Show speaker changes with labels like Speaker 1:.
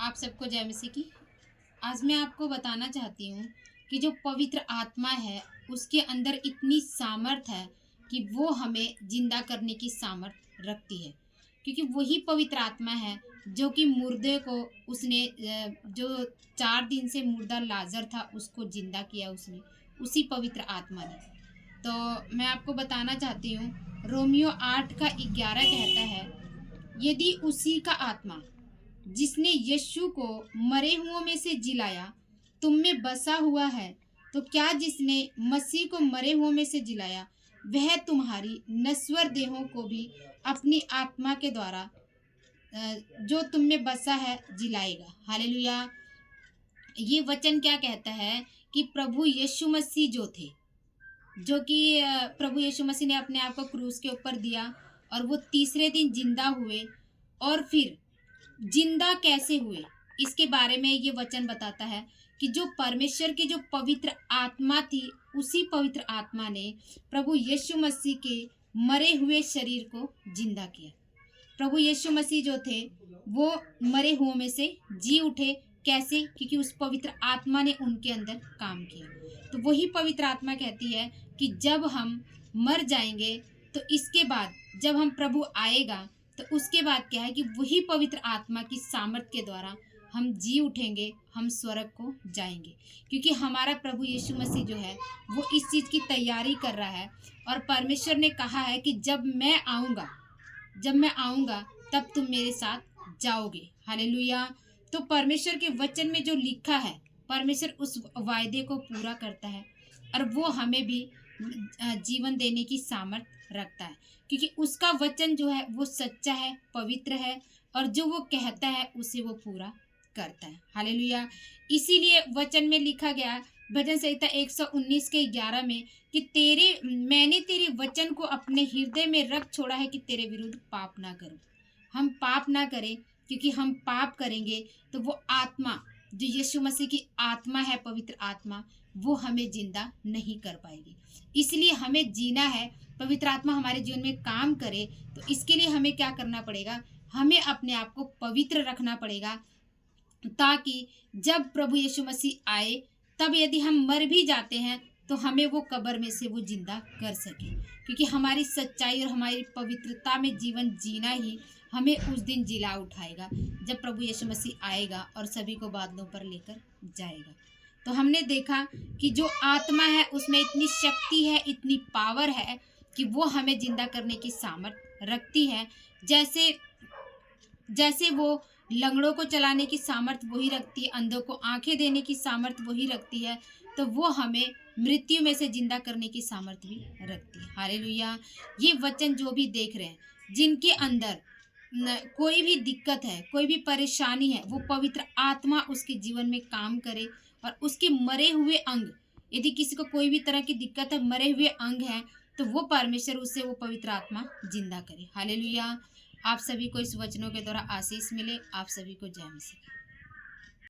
Speaker 1: आप सबको जय मसीह की। आज मैं आपको बताना चाहती हूँ कि जो पवित्र आत्मा है, उसके अंदर इतनी सामर्थ है कि वो हमें जिंदा करने की सामर्थ रखती है। क्योंकि वही पवित्र आत्मा है जो कि मुर्दे को उसने जो 4 दिन से मुर्दा लाजर था उसको जिंदा किया, उसने उसी पवित्र आत्मा ने। तो मैं आपको बताना चाहती हूँ, रोमियो 8 का 11 कहता है, यदि उसी का आत्मा जिसने यीशु को मरे हुओं में से जिलाया तुम में बसा हुआ है, तो क्या जिसने मसीह को मरे हुओं में से जिलाया वह तुम्हारी नश्वर देहों को भी अपनी आत्मा के द्वारा जो तुम में बसा है जिलाएगा। हालेलुया। ये वचन क्या कहता है कि प्रभु यीशु मसीह जो थे, जो कि प्रभु यीशु मसीह ने अपने आप को क्रूस के ऊपर दिया और वो तीसरे दिन जिंदा हुए। और फिर जिंदा कैसे हुए, इसके बारे में ये वचन बताता है कि जो परमेश्वर की जो पवित्र आत्मा थी, उसी पवित्र आत्मा ने प्रभु यीशु मसीह के मरे हुए शरीर को जिंदा किया। प्रभु यीशु मसीह जो थे वो मरे हुओं में से जी उठे। कैसे? क्योंकि उस पवित्र आत्मा ने उनके अंदर काम किया। तो वही पवित्र आत्मा कहती है कि जब हम मर जाएंगे तो इसके बाद जब हम प्रभु आएगा तो उसके बाद क्या है कि वही पवित्र आत्मा की सामर्थ के द्वारा हम जी उठेंगे, हम स्वर्ग को जाएंगे। क्योंकि हमारा प्रभु यीशु मसीह जो है वो इस चीज़ की तैयारी कर रहा है और परमेश्वर ने कहा है कि जब मैं आऊँगा तब तुम मेरे साथ जाओगे। हालेलुया। तो परमेश्वर के वचन में जो लिखा है, परमेश्वर उस वायदे को पूरा करता है और वो हमें भी जीवन देने की सामर्थ रखता है। क्योंकि उसका वचन जो है वो सच्चा है, पवित्र है और जो वो कहता है उसे वो पूरा करता है। हालेलुया। इसीलिए वचन में लिखा गया भजन संहिता 119 के 11 में कि मैंने तेरे वचन को अपने हृदय में रख छोड़ा है कि तेरे विरुद्ध पाप ना करूं। हम पाप ना करें, क्योंकि हम पाप करेंगे तो वो आत्मा जो यीशु मसीह की आत्मा है, पवित्र आत्मा, वो हमें जिंदा नहीं कर पाएगी। इसलिए हमें जीना है, पवित्र आत्मा हमारे जीवन में काम करे। तो इसके लिए हमें क्या करना पड़ेगा? हमें अपने आप को पवित्र रखना पड़ेगा, ताकि जब प्रभु यीशु मसीह आए तब यदि हम मर भी जाते हैं तो हमें वो कब्र में से वो जिंदा कर सके। क्योंकि हमारी सच्चाई और हमारी पवित्रता में जीवन जीना ही हमें उस दिन जिला उठाएगा जब प्रभु यीशु मसीह आएगा और सभी को बादलों पर लेकर जाएगा। तो हमने देखा कि जो आत्मा है उसमें इतनी शक्ति है, इतनी पावर है कि वो हमें जिंदा करने की सामर्थ रखती है। जैसे वो लंगड़ों को चलाने की सामर्थ वही रखती है, अंधों को आंखें देने की सामर्थ वही रखती है, तो वो हमें मृत्यु में से जिंदा करने की सामर्थ भी रखती है। हालेलुया। ये वचन जो भी देख रहे हैं, जिनके अंदर कोई भी दिक्कत है, कोई भी परेशानी है, वो पवित्र आत्मा उसके जीवन में काम करे और उसके मरे हुए अंग, यदि किसी को कोई भी तरह की दिक्कत है, मरे हुए अंग हैं, तो वो परमेश्वर उससे वो पवित्र आत्मा जिंदा करे। हालेलुया। आप सभी को इस वचनों के द्वारा आशीष मिले। आप सभी को जय मसीह।